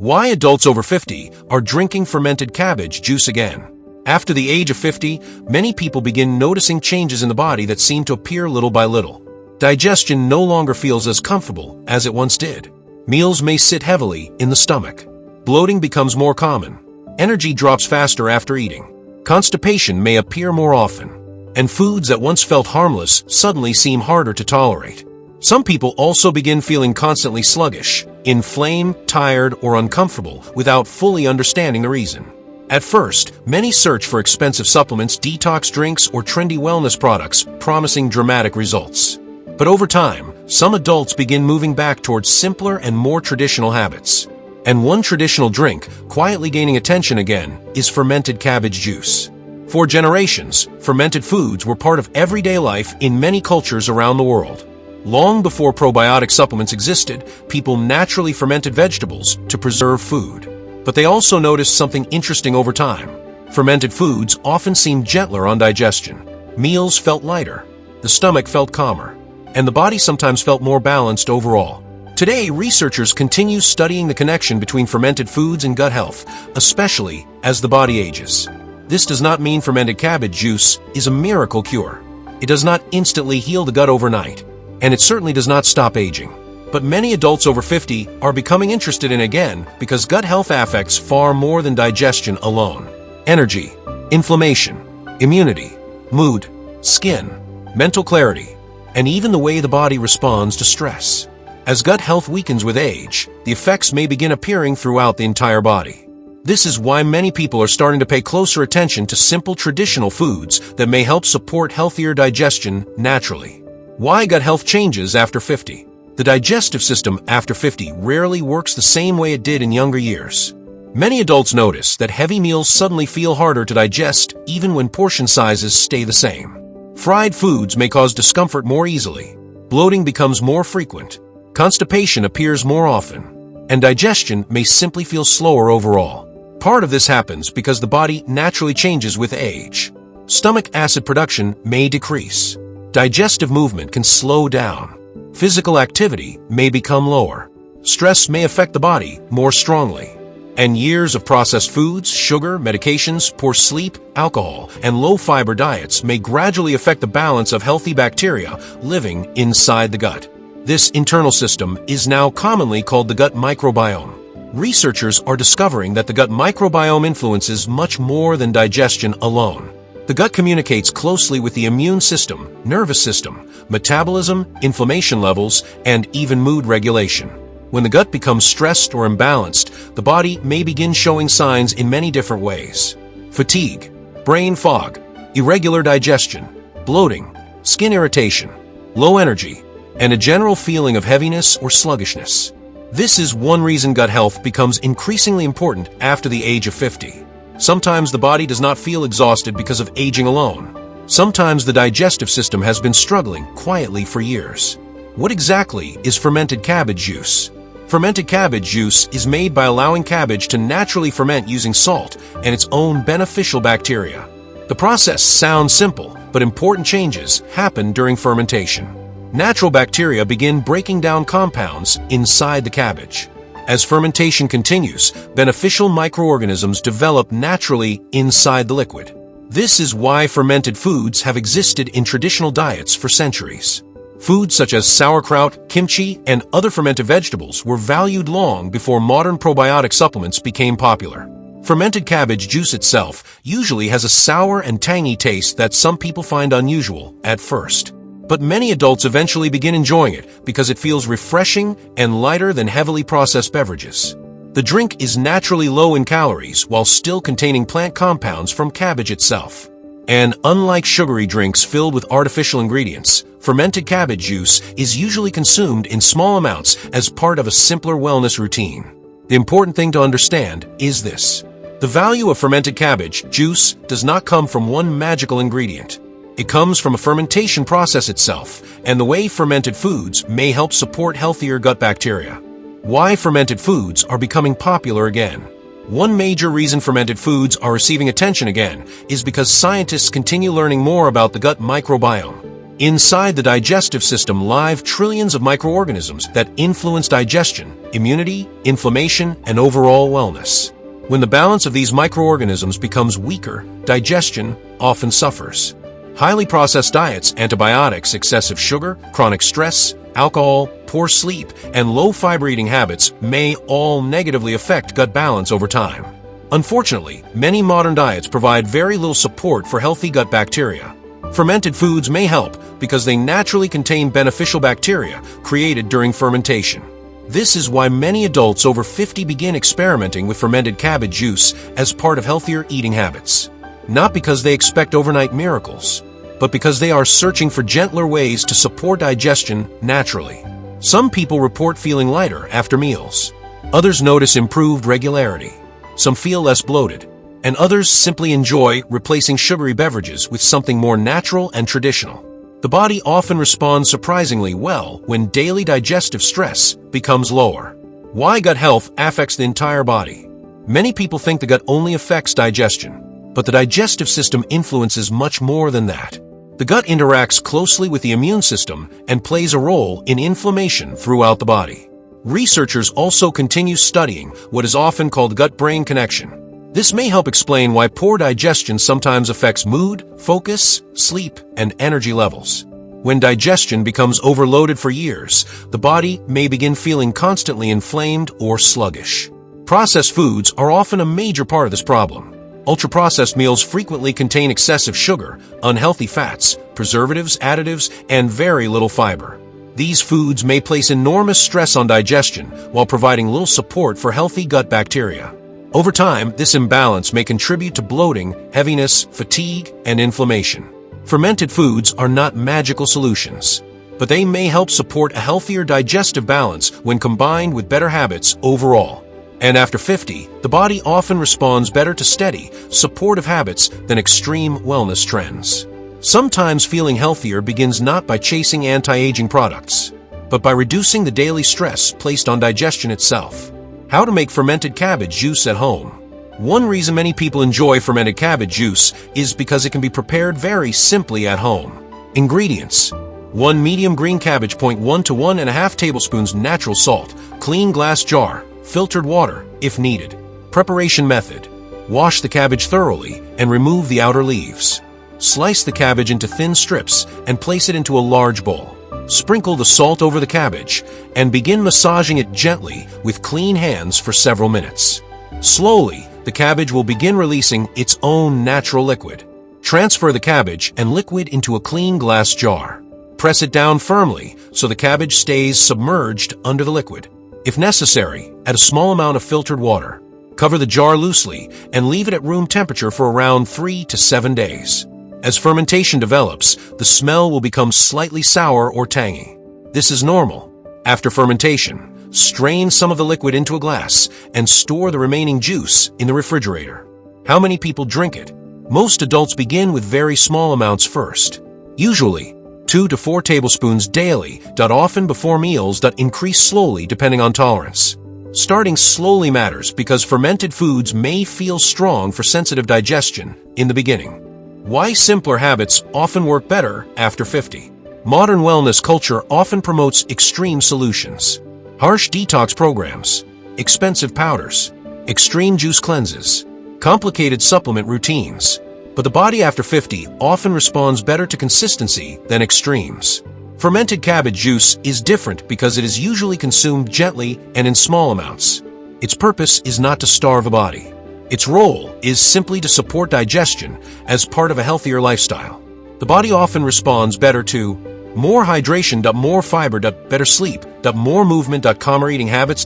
Why adults over 50 are drinking fermented cabbage juice again. After the age of 50, many people begin noticing changes in the body that seem to appear little by little. Digestion no longer feels as comfortable as it once did. Meals may sit heavily in the stomach. Bloating becomes more common. Energy drops faster after eating. Constipation may appear more often. And foods that once felt harmless suddenly seem harder to tolerate. Some people also begin feeling constantly sluggish, inflamed, tired, or uncomfortable without fully understanding the reason. At first, many search for expensive supplements, detox drinks, or trendy wellness products, promising dramatic results. But over time, some adults begin moving back towards simpler and more traditional habits. And one traditional drink, quietly gaining attention again, is fermented cabbage juice. For generations, fermented foods were part of everyday life in many cultures around the world. Long before probiotic supplements existed, people naturally fermented vegetables to preserve food. But they also noticed something interesting over time. Fermented foods often seemed gentler on digestion. Meals felt lighter, the stomach felt calmer, and the body sometimes felt more balanced overall. Today, researchers continue studying the connection between fermented foods and gut health, especially as the body ages. This does not mean fermented cabbage juice is a miracle cure. It does not instantly heal the gut overnight, and it certainly does not stop aging. But many adults over 50 are becoming interested in it again because gut health affects far more than digestion alone. Energy, inflammation, immunity, mood, skin, mental clarity, and even the way the body responds to stress. As gut health weakens with age, the effects may begin appearing throughout the entire body. This is why many people are starting to pay closer attention to simple traditional foods that may help support healthier digestion naturally. Why gut health changes after 50? The digestive system after 50 rarely works the same way it did in younger years. Many adults notice that heavy meals suddenly feel harder to digest even when portion sizes stay the same. Fried foods may cause discomfort more easily. Bloating becomes more frequent. Constipation appears more often. And digestion may simply feel slower overall. Part of this happens because the body naturally changes with age. Stomach acid production may decrease. Digestive movement can slow down. Physical activity may become lower. Stress may affect the body more strongly. And years of processed foods, sugar, medications, poor sleep, alcohol, and low-fiber diets may gradually affect the balance of healthy bacteria living inside the gut. This internal system is now commonly called the gut microbiome. Researchers are discovering that the gut microbiome influences much more than digestion alone. The gut communicates closely with the immune system, nervous system, metabolism, inflammation levels, and even mood regulation. When the gut becomes stressed or imbalanced, the body may begin showing signs in many different ways. Fatigue, brain fog, irregular digestion, bloating, skin irritation, low energy, and a general feeling of heaviness or sluggishness. This is one reason gut health becomes increasingly important after the age of 50. Sometimes the body does not feel exhausted because of aging alone. Sometimes the digestive system has been struggling quietly for years. What exactly is fermented cabbage juice? Fermented cabbage juice is made by allowing cabbage to naturally ferment using salt and its own beneficial bacteria. The process sounds simple, but important changes happen during fermentation. Natural bacteria begin breaking down compounds inside the cabbage. As fermentation continues, beneficial microorganisms develop naturally inside the liquid. This is why fermented foods have existed in traditional diets for centuries. Foods such as sauerkraut, kimchi, and other fermented vegetables were valued long before modern probiotic supplements became popular. Fermented cabbage juice itself usually has a sour and tangy taste that some people find unusual at first. But many adults eventually begin enjoying it because it feels refreshing and lighter than heavily processed beverages. The drink is naturally low in calories while still containing plant compounds from cabbage itself. And unlike sugary drinks filled with artificial ingredients, fermented cabbage juice is usually consumed in small amounts as part of a simpler wellness routine. The important thing to understand is this. The value of fermented cabbage juice does not come from one magical ingredient. It comes from a fermentation process itself, and the way fermented foods may help support healthier gut bacteria. Why fermented foods are becoming popular again? One major reason fermented foods are receiving attention again is because scientists continue learning more about the gut microbiome. Inside the digestive system live trillions of microorganisms that influence digestion, immunity, inflammation, and overall wellness. When the balance of these microorganisms becomes weaker, digestion often suffers. Highly processed diets, antibiotics, excessive sugar, chronic stress, alcohol, poor sleep, and low-fiber eating habits may all negatively affect gut balance over time. Unfortunately, many modern diets provide very little support for healthy gut bacteria. Fermented foods may help because they naturally contain beneficial bacteria created during fermentation. This is why many adults over 50 begin experimenting with fermented cabbage juice as part of healthier eating habits. Not because they expect overnight miracles, but because they are searching for gentler ways to support digestion naturally. Some people report feeling lighter after meals. Others notice improved regularity. Some feel less bloated, and others simply enjoy replacing sugary beverages with something more natural and traditional. The body often responds surprisingly well when daily digestive stress becomes lower. Why gut health affects the entire body? Many people think the gut only affects digestion, but the digestive system influences much more than that. The gut interacts closely with the immune system and plays a role in inflammation throughout the body. Researchers also continue studying what is often called gut-brain connection. This may help explain why poor digestion sometimes affects mood, focus, sleep, and energy levels. When digestion becomes overloaded for years, the body may begin feeling constantly inflamed or sluggish. Processed foods are often a major part of this problem. Ultra-processed meals frequently contain excessive sugar, unhealthy fats, preservatives, additives, and very little fiber. These foods may place enormous stress on digestion while providing little support for healthy gut bacteria. Over time, this imbalance may contribute to bloating, heaviness, fatigue, and inflammation. Fermented foods are not magical solutions, but they may help support a healthier digestive balance when combined with better habits overall. And after 50, the body often responds better to steady, supportive habits than extreme wellness trends. Sometimes feeling healthier begins not by chasing anti-aging products, but by reducing the daily stress placed on digestion itself. How to make fermented cabbage juice at home. One reason many people enjoy fermented cabbage juice is because it can be prepared very simply at home. Ingredients: 1 medium green cabbage, 0.1 to 1.5 tablespoons natural salt, clean glass jar, filtered water if needed. Preparation method: wash the cabbage thoroughly and remove the outer leaves. Slice the cabbage into thin strips and place it into a large bowl. Sprinkle the salt over the cabbage and begin massaging it gently with clean hands for several minutes. Slowly, the cabbage will begin releasing its own natural liquid. Transfer the cabbage and liquid into a clean glass jar. Press it down firmly so the cabbage stays submerged under the liquid. If necessary, add a small amount of filtered water. Cover the jar loosely and leave it at room temperature for around 3 to 7 days. As fermentation develops, the smell will become slightly sour or tangy. This is normal. After fermentation, strain some of the liquid into a glass and store the remaining juice in the refrigerator. How many people drink it? Most adults begin with very small amounts first. Usually, 2 to 4 tablespoons daily, often before meals, increase slowly depending on tolerance. Starting slowly matters because fermented foods may feel strong for sensitive digestion in the beginning. Why simpler habits often work better after 50. Modern wellness culture often promotes extreme solutions. Harsh detox programs, expensive powders, extreme juice cleanses, complicated supplement routines. But the body after 50 often responds better to consistency than extremes. Fermented cabbage juice is different because it is usually consumed gently and in small amounts. Its purpose is not to starve the body. Its role is simply to support digestion as part of a healthier lifestyle. The body often responds better to more hydration, more fiber, better sleep, more movement, calmer eating habits,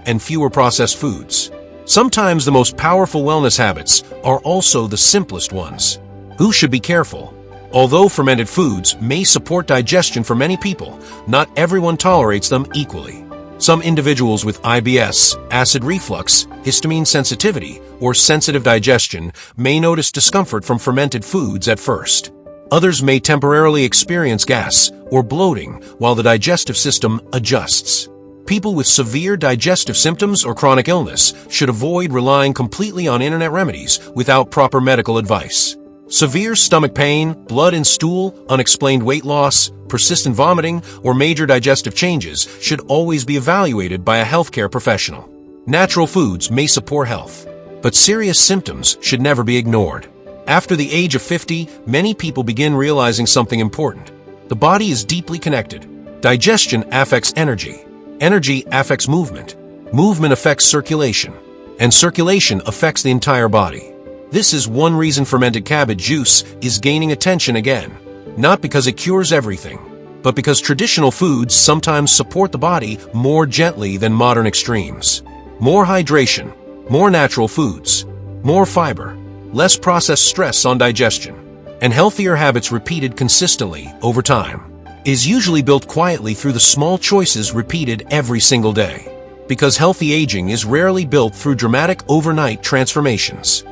and fewer processed foods. Sometimes the most powerful wellness habits are also the simplest ones. Who should be careful? Although fermented foods may support digestion for many people, not everyone tolerates them equally. Some individuals with IBS, acid reflux, histamine sensitivity, or sensitive digestion may notice discomfort from fermented foods at first. Others may temporarily experience gas or bloating while the digestive system adjusts. People with severe digestive symptoms or chronic illness should avoid relying completely on internet remedies without proper medical advice. Severe stomach pain, blood in stool, unexplained weight loss, persistent vomiting, or major digestive changes should always be evaluated by a healthcare professional. Natural foods may support health, but serious symptoms should never be ignored. After the age of 50, many people begin realizing something important. The body is deeply connected. Digestion affects energy. Energy affects movement. Movement affects circulation. And circulation affects the entire body. This is one reason fermented cabbage juice is gaining attention again. Not because it cures everything, but because traditional foods sometimes support the body more gently than modern extremes. More hydration, more natural foods, more fiber, less processed stress on digestion, and healthier habits repeated consistently over time is usually built quietly through the small choices repeated every single day. Because healthy aging is rarely built through dramatic overnight transformations.